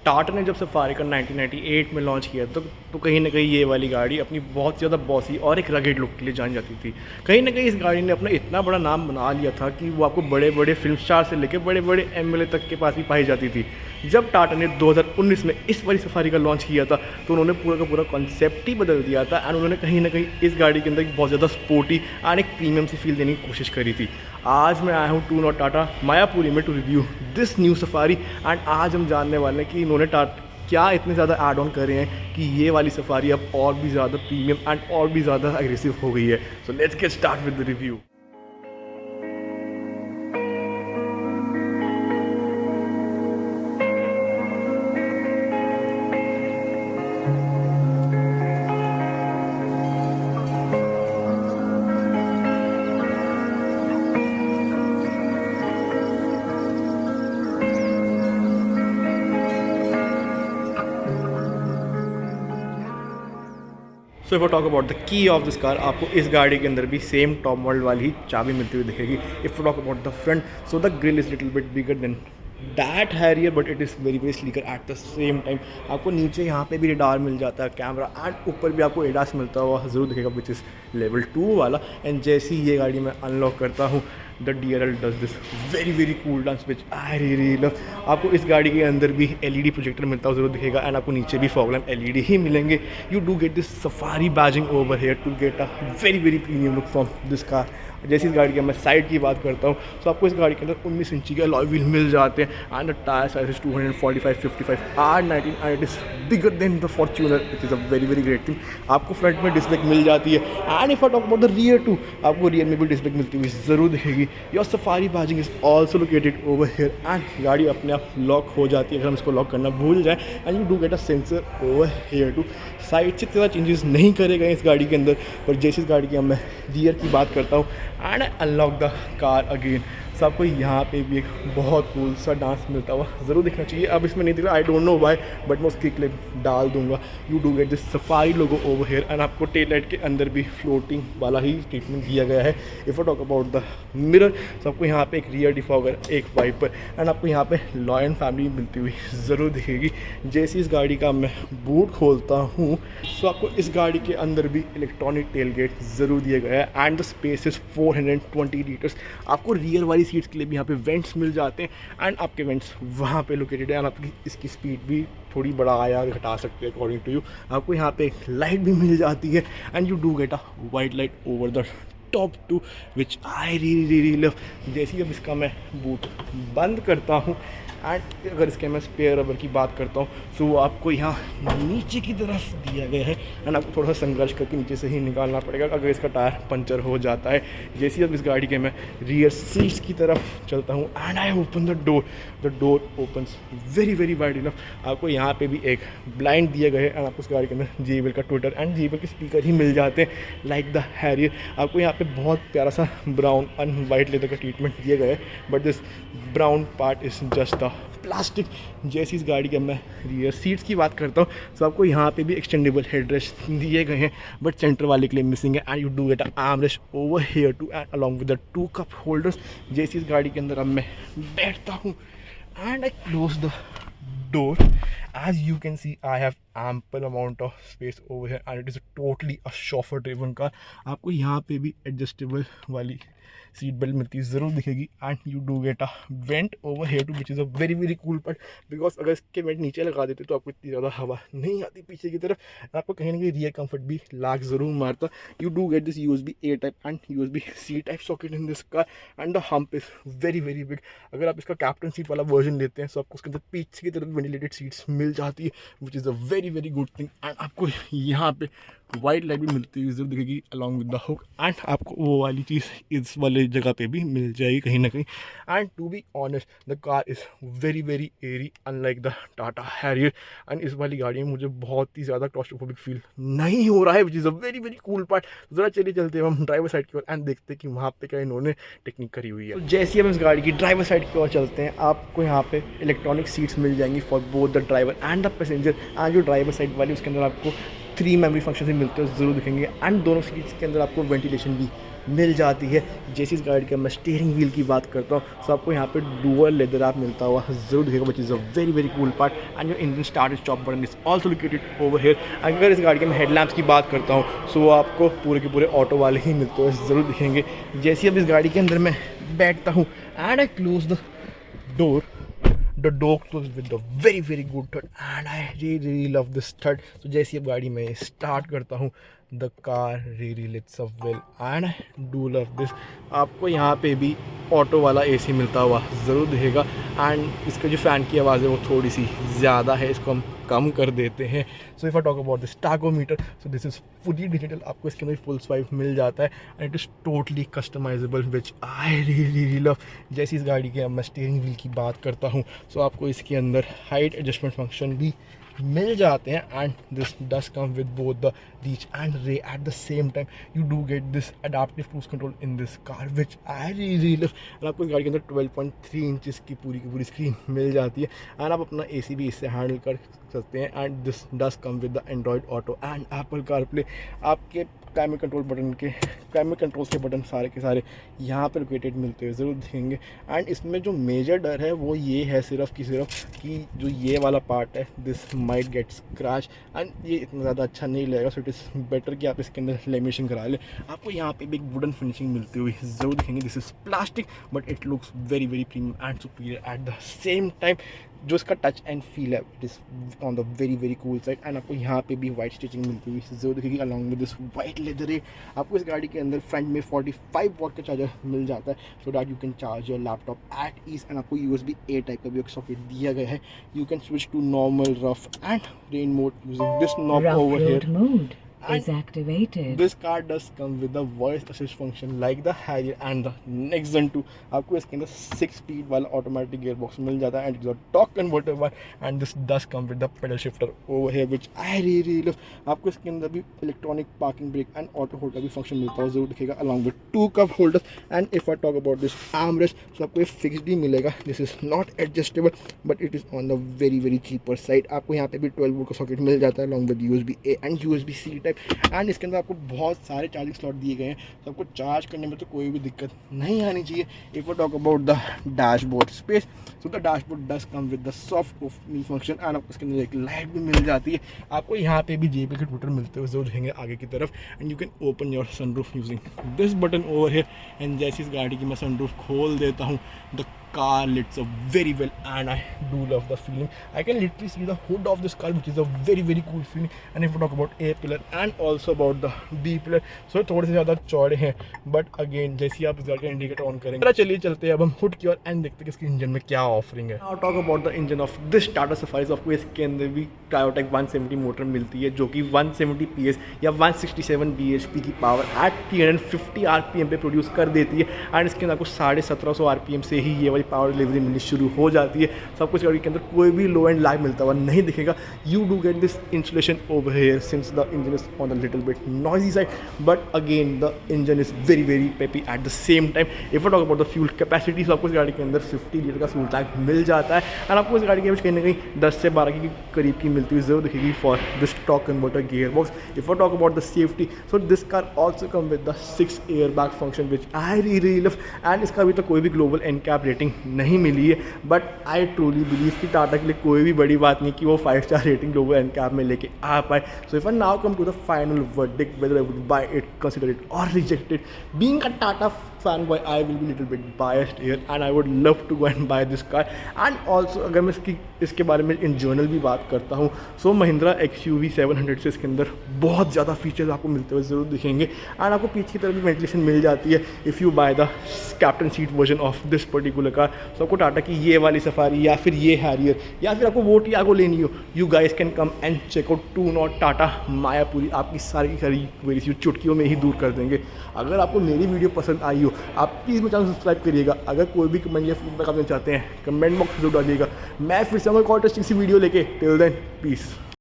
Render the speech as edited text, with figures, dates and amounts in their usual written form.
टाटा ने जब सफारी का 1998 में लॉन्च किया तो कहीं ना कहीं ये वाली गाड़ी अपनी बहुत ज़्यादा बॉसी और एक रगेड लुक के लिए जानी जाती थी। कहीं ना कहीं इस गाड़ी ने अपना इतना बड़ा नाम बना लिया था कि वो आपको बड़े बड़े फिल्म स्टार से लेकर बड़े बड़े एमएलए तक के पास भी पाई जाती थी। जब टाटा ने 2019 में इस वाली सफारी का लॉन्च किया था तो उन्होंने पूरा का पूरा कॉन्सेप्ट ही बदल दिया था एंड उन्होंने कहीं ना कहीं इस गाड़ी के अंदर बहुत ज़्यादा स्पोर्टी एंड एक प्रीमियम सी फील देने की कोशिश करी थी। आज मैं आया हूँ टू नॉट टाटा मायापुरी में to review this new Safari and आज हम जानने वाले हैं कि इन्होंने क्या इतने ज़्यादा ऐड ऑन कर रहे हैं कि ये वाली सफारी अब और भी ज़्यादा प्रीमियम एंड और भी ज़्यादा एग्रेसिव हो गई है। So let's get start with the review. So if I talk about the key of this car, आपको इस गाड़ी के अंदर भी सेम टॉप मॉडल वाली ही चाबी मिलती हुई दिखेगी। If you talk about the front, so the grill is little bit bigger than that Harrier but it is very very slicker eight the same time. आपको नीचे यहाँ पे भी रेडार मिल जाता है, कैमरा एंड ऊपर भी आपको एडास मिलता हुआ ज़रूर दिखेगा विच इज़ लेवल 2 वाला। एंड जैसे ही ये गाड़ी मैं अनलॉक करता हूँ the DRL does this very very cool dance which I really love. आपको इस गाड़ी के अंदर भी LED प्रोजेक्टर मिलता हुआ ज़रूर दिखेगा एंड आपको नीचे भी फॉग लैम्प LED ही मिलेंगे। You do get this Safari badging over here to get a very very premium look from this car. जैसे इस गाड़ी की मैं साइड की बात करता हूँ तो आपको इस गाड़ी के अंदर 19 इंची के अलॉय व्हील मिल जाते हैं and the tyre size is 245/55 R19 and it is bigger than the Fortuner it is a very very great thing. आपको फ्रंट में डिस्क ब्रेक मिल जाती है and if I talk about the rear too, आपको rear में भी disc brake मिलती हुई ज़रूर दिखेगी। Your Safari badging is also located over here and गाड़ी अपने आप लॉक हो जाती है अगर हम इसको लॉक करना भूल जाए and you do get a sensor over here too. Side से ज़्यादा चेंजेस नहीं करे गए इस गाड़ी के अंदर, पर जैसे इस गाड़ी की मैं रियर की बात करता हूँ and unlock the car again, so आपको यहाँ पे भी एक बहुत कूल सा डांस मिलता हुआ ज़रूर दिखना चाहिए। अब इसमें नहीं दिख रहा, I don't know why, but मैं उसकी क्लिप डाल दूंगा। You do get this safari logo over here and आपको टेल लाइट के अंदर भी फ्लोटिंग वाला ही ट्रीटमेंट दिया गया है। If I talk about the mirror, तो आपको यहाँ पे एक रियर डिफॉगर, एक वाइपर एंड आपको यहाँ पे लॉयन फैमिली मिलती हुई ज़रूर दिखेगी। जैसे इस गाड़ी का मैं बूट खोलता हूँ तो आपको इस गाड़ी के अंदर भी इलेक्ट्रॉनिक टेल गेट ज़रूर दिया गया है and the space is 420 litres. आपको रियर वाली सीट्स के लिए भी यहाँ पे वेंट्स मिल जाते हैं एंड आपके वेंट्स वहाँ पे लोकेटेड है एंड आपकी इसकी स्पीड भी थोड़ी बढ़ा या घटा सकते हैं अकॉर्डिंग टू यू। आपको यहाँ पे एक लाइट भी मिल जाती है and you do get a white light over the top too which I really love. जैसे ही अब इसका मैं बूट बंद करता हूँ एंड अगर इसके मैं स्पेयर रबर की बात करता हूँ तो वो आपको यहाँ नीचे की तरफ दिया गया है एंड आपको थोड़ा सा संघर्ष करके नीचे से ही निकालना पड़ेगा अगर इसका टायर पंचर हो जाता है। जैसे ही अब इस गाड़ी के मैं रियर सीट्स की तरफ चलता हूँ and I open the door opens very very wide enough. आपको यहाँ पे भी एक ब्लाइंड दिया गया है एंड आपको इस गाड़ी के अंदर JBL का ट्विटर एंड JBL के स्पीकर ही मिल जाते हैं लाइक द हैरियर। आपको यहाँ पे बहुत प्यारा सा ब्राउन एंड वाइट लेदर का ट्रीटमेंट दिया गया है but this brown part is just the plastic. जैसी इस गाड़ी के मैं रियर सीट्स की बात करता हूँ तो आपको यहाँ पे भी एक्सटेंडेबल हेडरेस्ट दिए गए हैं बट सेंटर वाले के लिए मिसिंग है and you do get arm rest over here too and along with the 2 cup holders. जैसी इस गाड़ी के अंदर अब मैं बैठता हूँ and I close the door, as you can see I have ample amount of space over here and it is totally a chauffeur driven car। आपको यहाँ पे भी एडजस्टेबल वाली सीट बेल्ट मिलती है ज़रूर दिखेगी and you do get a vent over here too which is a very very cool part because अगर इसके वेंट नीचे लगा देते तो आपको इतनी ज़्यादा हवा नहीं आती पीछे की तरफ, आपको कहीं ना कहीं रियर कंफर्ट भी लाग ज़रूर मारता। You do get this USB A type and USB C type socket in this car and the hump is very very big. अगर आप इसका कैप्टन सीट वाला वर्जन लेते हैं तो आपको उसके अंदर पीछे की तरफ वेंटिलेटेड सीट्स मिल जाती है विच is a very very good thing and आपको यहाँ पे वाइट लाइट भी मिलती हुई ज़रूर दिखेगी along with the hook and आपको वो वाली चीज़ इस वाले जगह पे भी मिल जाएगी कहीं ना कहीं। And to be honest the car is very very airy unlike the Tata Harrier and इस वाली गाड़ी में मुझे बहुत ही ज़्यादा क्लॉस्ट्रोफोबिक फील नहीं हो रहा है विच is a very very cool part. ज़रा चलिए चलते हैं हम ड्राइवर साइड की ओर एंड देखते हैं कि वहाँ पे क्या इन्होंने टेक्निक करी हुई है। तो जैसे हम इस गाड़ी की ड्राइवर साइड की ओर चलते हैं आपको यहाँ पे इलेक्ट्रॉनिक सीट्स मिल जाएंगी for both the driver and the passenger and जो ड्राइवर साइड वाली उसके अंदर आपको 3 मेमोरी फंक्शन भी मिलते हैं ज़रूर दिखेंगे। एंड दोनों सीट्स के अंदर आपको वेंटिलेशन भी मिल जाती है। जैसे इस गाड़ी का मैं स्टीयरिंग व्हील की बात करता हूँ, तो आपको यहाँ पे डुअल लेदर आप मिलता हुआ ज़रूर दिखेगा, विच is a very very cool part. And your engine start stop button is also located over here. अगर इस गाड़ी के मैं हेडलैम्प्स की बात करता हूँ, सो आपको पूरे के पूरे ऑटो वाले ही मिलते हुए ज़रूर दिखेंगे। जैसे अब इस गाड़ी के अंदर मैं बैठता हूँ and I close the door, the door closed with the very very good thud and I really love this thud। तो जैसे अब गाड़ी में स्टार्ट करता हूँ, the car really lights up well and I do love this। आपको यहाँ पे भी ऑटो वाला एसी मिलता हुआ ज़रूर दिखेगा। एंड इसका जो फ़ैन की आवाज़ है वो थोड़ी सी ज़्यादा है, इसको हम कम कर देते हैं। So if I talk about this tachometer, so this is fully digital. आपको इसके अंदर फुल स्वाइप मिल जाता है and it is totally customisable, which I really love. जैसी इस गाड़ी के मैं स्टीयरिंग व्हील की बात करता हूँ, सो आपको इसके अंदर हाइट एडजस्टमेंट फंक्शन भी मिल जाते हैं। And this does come with both the reach and rake at the same time. You do get this adaptive cruise control in this car, which I really love. And आपको इस गाड़ी के अंदर 12.3 inches की पूरी स्क्रीन मिल जाती है and आप अपना एसी भी इससे हैंडल कर सकते हैं। And this does come with the Android auto and Apple CarPlay. आपके क्लाइमेट कंट्रोल्स के बटन सारे के सारे यहाँ पर लोकेटेड मिलते हुए ज़रूर दिखेंगे। एंड इसमें जो मेजर डर है वो ये है सिर्फ कि जो ये वाला पार्ट है, this might get scratch and ये इतना ज़्यादा अच्छा नहीं लगेगा। सो इट इज़ बेटर कि आप इसके अंदर लेमिनेशन करा लें। आपको यहाँ पे भी एक वुडन फिनिशिंग मिलती हुई ज़रूर दिखेंगे। This is plastic but it looks very very premium and superior eight the same time. जो इसका टच एंड फील है it is on the very very cool side. And आपको यहाँ पे भी वाइट स्टिचिंग मिलती हुई ज़रूर दिखेगी along with this white leather है। आपको इस गाड़ी के अंदर फ्रंट में 45 वॉट का चार्जर मिल जाता है, so that you can charge your laptop at ease. And आपको USB-A टाइप का भी एक सॉकेट दिया गया है। You can switch to normal, rough and rain mode using this knob over here is activated. This car does come with the voice assist function like the Harrier and the Nexon 2। आपको इसके अंदर 6 speed वाला automatic gear box मिल जाता है and it's a torque converter one. And this does come with the paddle shifter over here, which I really love. आपको इसके अंदर भी electronic parking brake and auto hold का भी फंक्शन मिलता है ज़रूर दिखेगा along with 2 cup holders. And if I talk about this armrest, so आपको ये फिक्स्ड ही मिलेगा। This is not adjustable but it is on the very very cheaper side. आपको यहाँ पे भी 12 वोल्ट का सॉकेट मिल जाता है along with USB-A and USB-C type. And इसके अंदर आपको बहुत सारे चार्जिंग स्लॉट दिए गए हैं, तो आपको चार्ज करने में तो कोई भी दिक्कत नहीं आनी चाहिए। If I talk about the dashboard space, so the dashboard does come with the soft opening function and आपको इसके अंदर एक लाइट भी मिल जाती है। आपको यहाँ पे भी JBL के ट्विटर मिलते हुए जरूर दिखेंगे आगे की तरफ। And you can open your sunroof using this button over here. And जैसे इस गाड़ी की मैं सनरूफ खोल देता हूँ, the car lights up very well and I do love the feeling. I can literally see the hood of this car, which is a very very cool feeling. And if we talk about A pillar and also about the B pillar, so थोड़े से ज़्यादा चौड़े हैं but again जैसे ही आप इस गाड़ी का इंडिकेटर ऑन करेंगे, चलिए चलते हैं अब हम हुड की ओर एंड देखते हैं कि इसके इंजन में क्या ऑफरिंग है। Now talk about the engine of this Tata Safari। आपको इसके अंदर भी Toyota 170 मोटर मिलती है जो कि 170 PS या 167 bhp की पावर एट 350 RPM पे प्रोड्यूस कर देती है। एंड इसके अंदर आपको 1750 RPM से ही ये वाली पावर डिलीवरी मिलनी शुरू हो जाती है। सब कुछ गाड़ी के अंदर कोई भी लो एंड लैग मिलता हुआ नहीं दिखेगा। You do get this insulation over here since the engine is on the little bit noisy side, but again the engine is very very peppy at the same time. If I talk about the fuel capacity, तो आपको इस गाड़ी के अंदर 50 litre का fuel tank मिल जाता है। And आपको इस गाड़ी के कहीं ना कहीं 10 से 12 के करीब की मिलती हुई जरूर दिखेगी for this torque converter gear box. If I talk about the safety, so this car also come with the 6 air bag function which I really love. And इसका अभी तक कोई भी ग्लोबल एनकैप रेटिंग नहीं मिली है, बट आई ट्रूली बिलीव कि टाटा के लिए कोई भी बड़ी बात नहीं कि वो 5 स्टार रेटिंग ग्लोबल एनकैप में लेके आ पाए। So if I now come to the final verdict whether I would buy it, consider it or reject it, being a Tata fanboy I will be little bit biased here and I would love to go and buy this car। and also अगर मैं इसके बारे में in general भी बात करता हूँ, सो Mahindra XUV 700 से इसके अंदर बहुत ज़्यादा फीचर्स आपको मिलते हुए ज़रूर दिखेंगे। एंड आपको पीछे की तरफ भी वेंटिलेशन मिल जाती है if you buy the captain seat version of this particular car. So आपको टाटा की ये वाली सफारी या फिर ये हैरियर या फिर आपको वो टियागो लेनी हो, you guys can come and check out 2 not Tata Mayapuri. आपकी सारी क्वेरीज चुटकियों में ही दूर कर देंगे। अगर आपको मेरी वीडियो पसंद आई हो, आप प्लीज़ मेरे चैनल सब्सक्राइब करिएगा। अगर कोई भी कमेंट या फीडबैक आप देना चाहते हैं, कमेंट बॉक्स में जरूर डालिएगा। मैं फिर से एक और इंटरेस्टिंग सी वीडियो लेके, टिल देन पीस।